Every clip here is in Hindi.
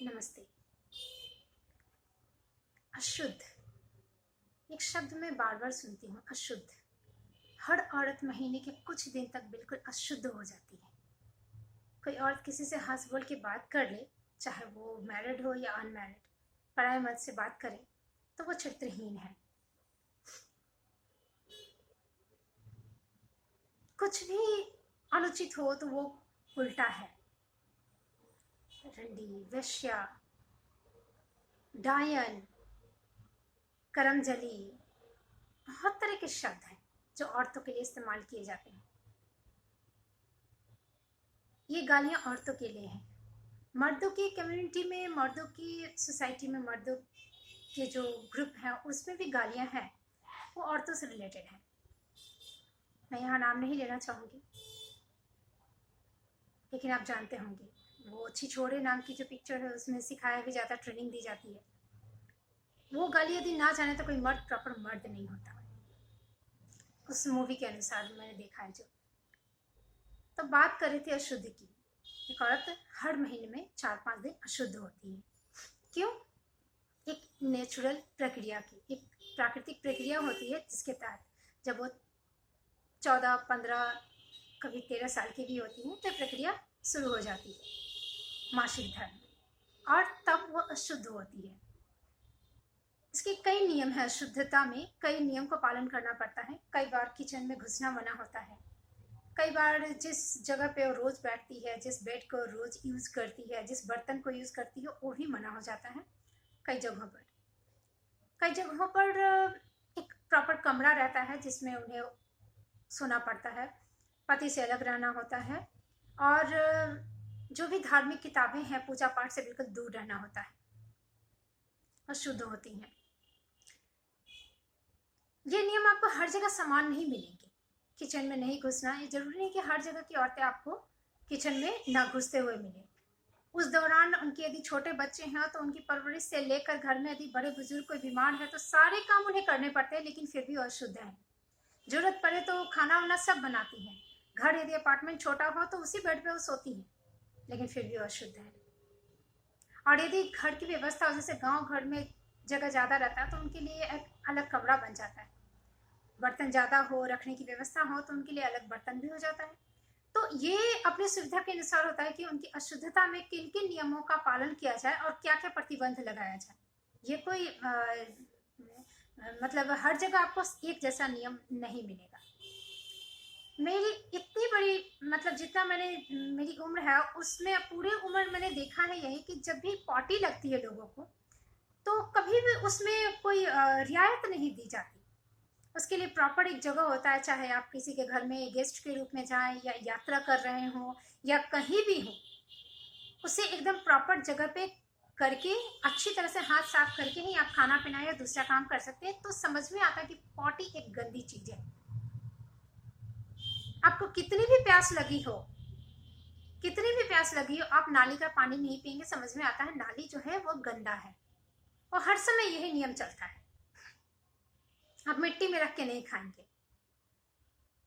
नमस्ते। अशुद्ध एक शब्द मैं बार बार सुनती हूँ। अशुद्ध। हर औरत महीने के कुछ दिन तक बिल्कुल अशुद्ध हो जाती है। कोई औरत किसी से हंस बोल के बात कर ले, चाहे वो मैरिड हो या अनमैरिड, पराये मर्द से बात करे तो वो चरित्रहीन है। कुछ भी अनुचित हो तो वो उल्टा है। रंडी, वेश्या, डायन, करमजली, बहुत तरह के शब्द हैं जो औरतों के लिए इस्तेमाल किए जाते हैं। ये गालियाँ औरतों के लिए हैं। मर्दों की कम्युनिटी में, मर्दों की सोसाइटी में, मर्दों के जो ग्रुप हैं उसमें भी गालियाँ हैं, वो औरतों से रिलेटेड हैं। मैं यहाँ नाम नहीं लेना चाहूँगी, लेकिन आप जानते होंगे वो छिछोरे नाम की जो पिक्चर है उसमें सिखाया भी जाता है, ट्रेनिंग दी जाती है। वो गाली यदि ना जाने तो कोई मर्द प्रॉपर मर्द नहीं होता, उस मूवी के अनुसार मैंने देखा है जो। तो बात कर रही थी अशुद्ध की। एक औरत हर महीने में 4-5 दिन अशुद्ध होती है। क्यों? एक नेचुरल प्रक्रिया की, एक प्राकृतिक प्रक्रिया होती है जिसके तहत जब वो 14-15 कभी 13 साल की भी होती है तो प्रक्रिया शुरू हो जाती है, मासिक धर्म, और तब वो अशुद्ध होती है। इसके कई नियम है। अशुद्धता में कई नियम को पालन करना पड़ता है। कई बार किचन में घुसना मना होता है। कई बार जिस जगह पे वो रोज बैठती है, जिस बेड को रोज यूज करती है, जिस बर्तन को यूज करती है, वो भी मना हो जाता है। कई जगहों पर एक प्रॉपर कमरा रहता है जिसमें उन्हें सोना पड़ता है, पति से अलग रहना होता है, और जो भी धार्मिक किताबें हैं पूजा पाठ से बिल्कुल दूर रहना होता है। अशुद्ध होती हैं। ये नियम आपको हर जगह समान नहीं मिलेंगे। किचन में नहीं घुसना, ये जरूरी नहीं कि हर जगह की औरतें आपको किचन में ना घुसते हुए मिले। उस दौरान उनके यदि छोटे बच्चे हैं तो उनकी परवरिश से लेकर घर में यदि बड़े बुजुर्ग कोई बीमार है तो सारे काम उन्हें करने पड़ते हैं, लेकिन फिर भी वो अशुद्ध हैं। जरूरत पड़े तो खाना वाना सब बनाती हैं। घर यदि अपार्टमेंट छोटा हो तो उसी बेड पे वो सोती हैं, लेकिन फिर भी वो अशुद्ध है। और यदि घर की व्यवस्था हो, जैसे गांव घर में जगह ज़्यादा रहता है तो उनके लिए एक अलग कमरा बन जाता है। बर्तन ज़्यादा हो, रखने की व्यवस्था हो तो उनके लिए अलग बर्तन भी हो जाता है। तो ये अपनी सुविधा के अनुसार होता है कि उनकी अशुद्धता में किन किन नियमों का पालन किया जाए और क्या क्या प्रतिबंध लगाया जाए। ये कोई मतलब हर जगह आपको एक जैसा नियम नहीं मिलेगा। मेरी इतनी बड़ी, मतलब जितना मेरी उम्र है उसमें पूरी उम्र मैंने देखा है यही कि जब भी पार्टी लगती है लोगों को तो कभी भी उसमें कोई रियायत नहीं दी जाती। उसके लिए प्रॉपर एक जगह होता है, चाहे आप किसी के घर में गेस्ट के रूप में जाएं या यात्रा कर रहे हो या कहीं भी हो, उसे एकदम प्रॉपर जगह पे करके अच्छी तरह से हाथ साफ करके ही आप खाना पीना या दूसरा काम कर सकते हैं। तो समझ में आता है कि पॉटी एक गंदी चीज है। आपको कितनी भी प्यास लगी हो, आप नाली का पानी नहीं पियेंगे, समझ में आता है नाली जो है वो गंदा है। और हर समय यही नियम चलता है, आप मिट्टी में रख के नहीं खाएंगे।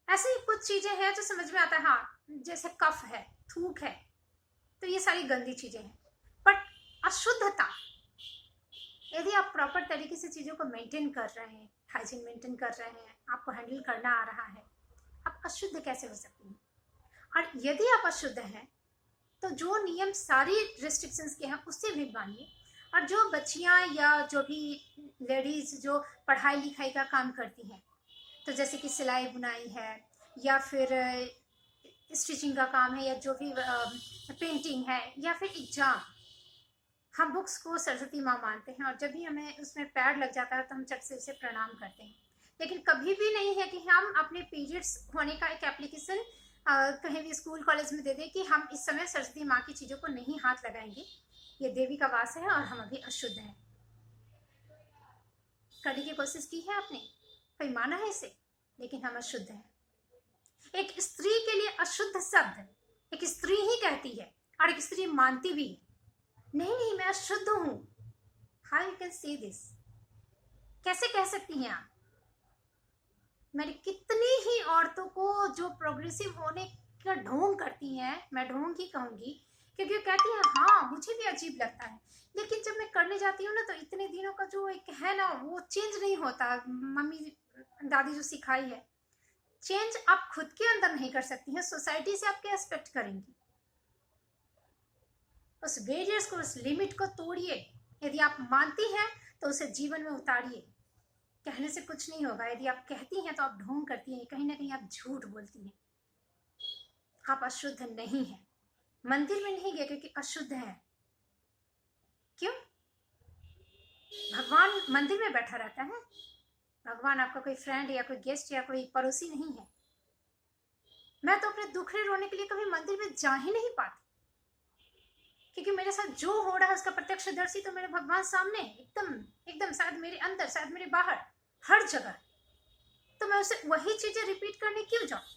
ऐसे ही कुछ चीजें हैं जो समझ में आता है, हाँ जैसे कफ है, थूक है, तो ये सारी गंदी चीजें हैं। बट अशुद्धता, यदि आप प्रॉपर तरीके से चीजों को मेंटेन कर रहे हैं, हाइजीन मेंटेन कर रहे हैं, आपको हैंडल करना आ रहा है, आप अशुद्ध कैसे हो सकती हैं? और यदि आप अशुद्ध हैं तो जो नियम सारी रिस्ट्रिक्शंस के हैं उससे भी मानिए। और जो बच्चियां या जो भी लेडीज जो पढ़ाई लिखाई का काम करती हैं, तो जैसे कि सिलाई बुनाई है या फिर स्टिचिंग का काम है या जो भी पेंटिंग है या फिर एग्जाम, हम बुक्स को सरस्वती माँ मानते हैं और जब भी हमें उसमें पैड लग जाता है तो हम चट से उसे प्रणाम करते हैं। लेकिन कभी भी नहीं है कि हम अपने पीरियड्स होने का एक एप्लीकेशन कहीं भी स्कूल कॉलेज में दे दें कि हम इस समय सरस्वती माँ की चीज़ों को नहीं हाथ लगाएंगे, ये देवी का वास है और हम अभी अशुद्ध हैं। करने की कोशिश की है आपने? कोई माना है इसे? लेकिन हम अशुद्ध हैं। एक स्त्री के लिए अशुद्ध शब्द एक स्त्री ही कहती है और एक स्त्री मानती भी है। नहीं, मैं अशुद्ध हूं। How you can say this? कैसे कह सकती हैं आप? मैंने कितनी ही औरतों को जो प्रोग्रेसिव होने का ढोंग करती हैं, मैं ढोंग ही कहूंगी, क्योंकि वो कहती है हाँ मुझे भी अजीब लगता है, लेकिन जब मैं करने जाती हूँ ना तो इतने दिनों का जो एक है ना वो चेंज नहीं होता। मम्मी दादी जो सिखाई है, चेंज आप खुद के अंदर नहीं कर सकती हैं, सोसाइटी से आप क्या एक्सपेक्ट करेंगी। उस बैरियर्स को, उस लिमिट को तोड़िए। यदि आप मानती हैं तो उसे जीवन में उतारिए। कहने से कुछ नहीं होगा। यदि आप कहती हैं तो आप ढोंग करती हैं, कहीं ना कहीं आप झूठ बोलती हैं। आप अशुद्ध नहीं हैं। मंदिर में नहीं गए क्योंकि अशुद्ध हैं। क्यों? भगवान मंदिर में बैठा रहता है। भगवान आपका कोई फ्रेंड या कोई गेस्ट या कोई पड़ोसी नहीं है। मैं तो अपने दुखड़े रोने के लिए कभी मंदिर में जा ही नहीं पाती, क्योंकि मेरे साथ जो हो रहा है उसका प्रत्यक्षदर्शी तो मेरे भगवान सामने, एकदम एकदम, शायद मेरे अंदर, शायद मेरे बाहर, हर जगह। तो मैं उसे वही चीजें रिपीट करने क्यों जाऊं।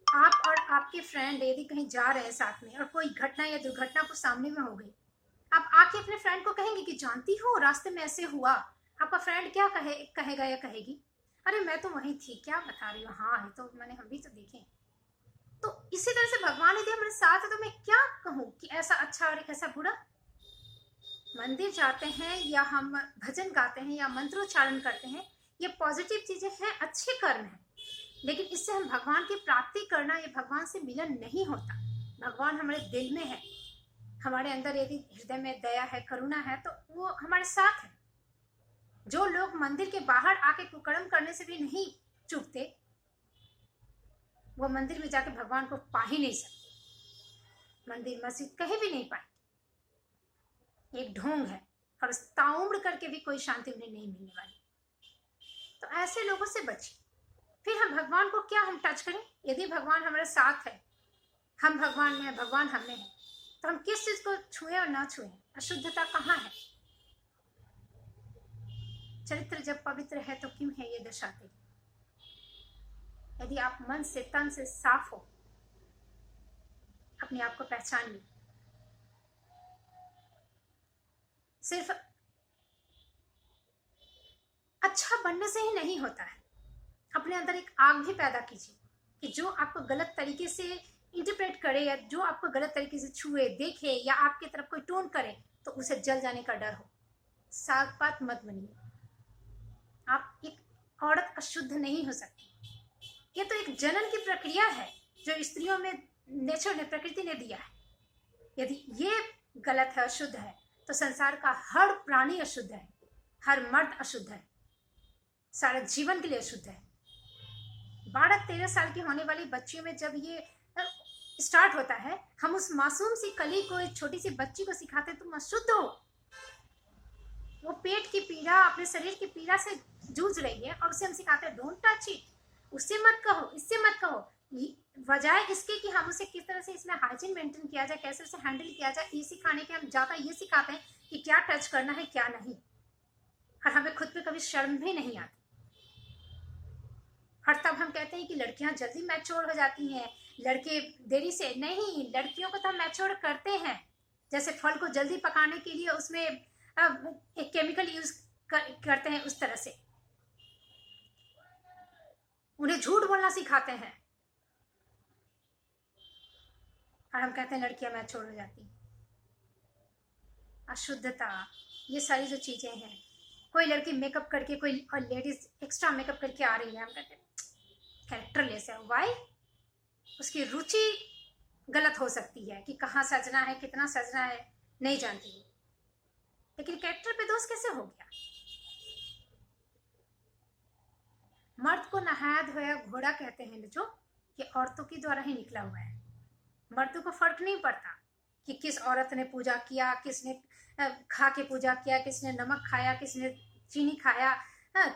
आप और आपके फ्रेंड यदि कहीं जा रहे हैं साथ में और कोई घटना या दुर्घटना को सामने में हो गई, आप आके अपने फ्रेंड को कहेंगे कि जानती हो रास्ते में ऐसे हुआ। आपका फ्रेंड क्या कहेगा या कहेगी, अरे मैं तो वहीं थी, क्या बता रही हो, हाँ ये तो हम भी तो देखे। तो इसी तरह से भगवान यदि हमारे साथ है तो मैं क्या कहूँ कि ऐसा अच्छा और ऐसा बुरा। मंदिर जाते हैं या हम भजन गाते हैं या मंत्रोच्चारण करते हैं, ये पॉजिटिव चीजें हैं, अच्छे कर्म हैं, लेकिन इससे हम भगवान की प्राप्ति करना, ये भगवान से मिलन नहीं होता। भगवान हमारे दिल में है। हमारे अंदर यदि हृदय में दया है, करुणा है, तो वो हमारे साथ है। जो लोग मंदिर के बाहर आके कुकर्म करने से भी नहीं चूकते, वो मंदिर में जाके भगवान को पा ही नहीं सकते। मंदिर मस्जिद कहीं भी नहीं पाए, एक ढोंग है, और ताउम्र करके भी कोई शांति उन्हें नहीं मिलने वाली। तो ऐसे लोगों से बचिए। फिर हम भगवान को क्या हम टच करें। यदि भगवान हमारे साथ है, हम भगवान में है, भगवान हमें है, तो हम किस चीज को छुए और ना छुए। अशुद्धता कहाँ है। चरित्र जब पवित्र है तो क्यों है ये दशा तेरी। यदि आप मन से, तन से साफ हो, अपने आप को पहचान ली। सिर्फ अच्छा बनने से ही नहीं होता है। अपने अंदर एक आग भी पैदा कीजिए कि जो आपको गलत तरीके से इंटरप्रेट करे, या जो आपको गलत तरीके से छुए, देखे, या आपकी तरफ कोई टोन करे, तो उसे जल जाने का डर हो। साग पात मत बनिए। आप एक औरत अशुद्ध नहीं हो सकती। ये तो एक जनन की प्रक्रिया है जो स्त्रियों में नेचर ने, प्रकृति ने दिया है। यदि ये गलत है, अशुद्ध है, तो संसार का हर प्राणी अशुद्ध है, हर मर्द अशुद्ध है, सारा जीवन के लिए अशुद्ध है। 12-13 साल की होने वाली बच्चियों में जब ये स्टार्ट होता है, हम उस मासूम सी कली को, एक छोटी सी बच्ची को सिखाते हैं तुम अशुद्ध हो। वो पेट की पीड़ा, अपने शरीर की पीड़ा से जूझ रही है, और उसे हम सिखाते हैं डोंट टच इट, उससे मत कहो, इससे मत कहो। बजाय इसके कि हम उसे किस तरह से इसमें हाइजीन मेंटेन किया जाए, कैसे उसे हैंडल किया जाए, ये सिखाने के हम ज़्यादा ये सिखाते हैं कि क्या टच करना है क्या नहीं। और हमें खुद पे कभी शर्म भी नहीं आती। और तब हम कहते हैं कि लड़कियां जल्दी मैच्योर हो जाती हैं, लड़के देरी से। नहीं, लड़कियों को तो हम मैच्योर करते हैं। जैसे फल को जल्दी पकाने के लिए उसमें एक केमिकल यूज करते हैं, उस तरह से उन्हें झूठ बोलना सिखाते हैं, और हम कहते हैं लड़कियां मैच्योर हो जाती हैं। अशुद्धता, ये सारी जो चीजें हैं, कोई लड़की मेकअप करके, कोई लेडीज एक्स्ट्रा मेकअप करके आ रही है, हम कहते हैं कैरेक्टरलेस है। वाई? उसकी रुचि गलत हो सकती है कि कहाँ सजना है, कितना सजना है, नहीं जानती, लेकिन कैरेक्टर पे दोष कैसे हो गया। मर्द को नहाया धोया घोड़ा कहते हैं जो, कि औरतों के द्वारा ही निकला हुआ है। मर्दों को फर्क नहीं पड़ता कि किस औरत ने पूजा किया, किसने खा के पूजा किया, किसने नमक खाया, किसने चीनी खाया,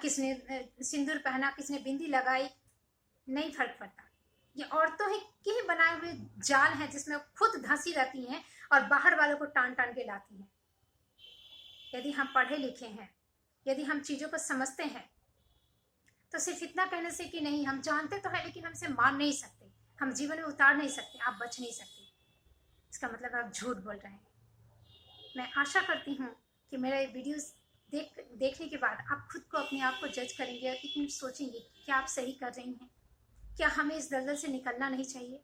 किसने सिंदूर पहना, किसने बिंदी लगाई, नहीं फर्क पड़ता। ये औरतों के ही बनाए हुए जाल हैं जिसमें खुद धंसी रहती हैं और बाहर वालों को टान टान के लाती हैं। यदि हम पढ़े लिखे हैं, यदि हम चीजों को समझते हैं, तो सिर्फ इतना कहने से कि नहीं हम जानते तो है लेकिन हम इसे मान नहीं सकते, हम जीवन में उतार नहीं सकते, आप बच नहीं सकते, इसका मतलब आप झूठ बोल रहे हैं। मैं आशा करती हूँ कि मेरा ये वीडियोस देखने के बाद आप खुद को, अपने आप को जज करेंगे और एक मिनट सोचेंगे कि क्या आप सही कर रही हैं। क्या हमें इस दलदल से निकलना नहीं चाहिए?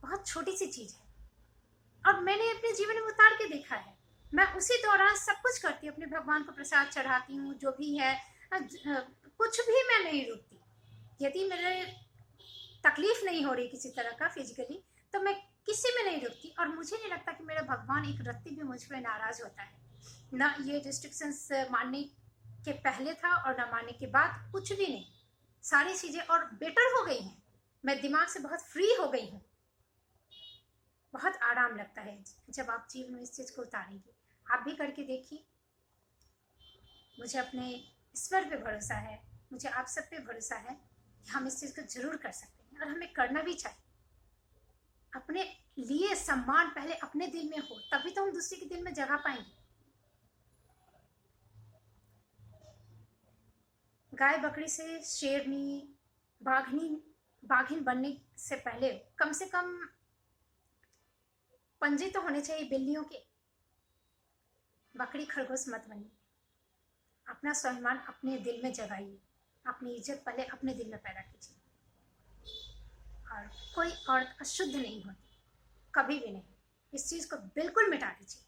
बहुत छोटी सी चीज़ है और मैंने अपने जीवन में उतार के देखा है। मैं उसी दौरान सब कुछ करती हूँ, अपने भगवान को प्रसाद चढ़ाती हूँ, जो भी है कुछ भी मैं नहीं रुकती। यदि मेरे तकलीफ नहीं हो रही किसी तरह का फिजिकली, तो मैं किसी में नहीं रुकती और मुझे नहीं लगता कि मेरा भगवान एक रत्ती भी मुझ पर नाराज होता है। ना ये रिस्ट्रिक्शंस मानने के पहले था और ना मानने के बाद, कुछ भी नहीं। सारी चीज़ें और बेटर हो गई हैं। मैं दिमाग से बहुत फ्री हो गई हूँ। बहुत आराम लगता है जब आप जीवन में इस चीज़ को उतारेंगे। आप भी करके देखिए। मुझे अपने ईश्वर पे भरोसा है, मुझे आप सब पे भरोसा है कि हम इस चीज़ को जरूर कर सकते हैं और हमें करना भी चाहिए। अपने लिए सम्मान पहले अपने दिल में हो, तभी तो हम दूसरे के दिल में जगह पाएंगे। गाय बकरी से शेरनी, बाघिन बनने से पहले कम से कम पंजे तो होने चाहिए बिल्लियों के। बकरी खरगोश मत बनिए। अपना स्वाभिमान अपने दिल में जगाइए। अपनी इज्जत पहले अपने दिल में पैदा कीजिए। और कोई औरत अशुद्ध नहीं होती, कभी भी नहीं। इस चीज़ को बिल्कुल मिटा दीजिए।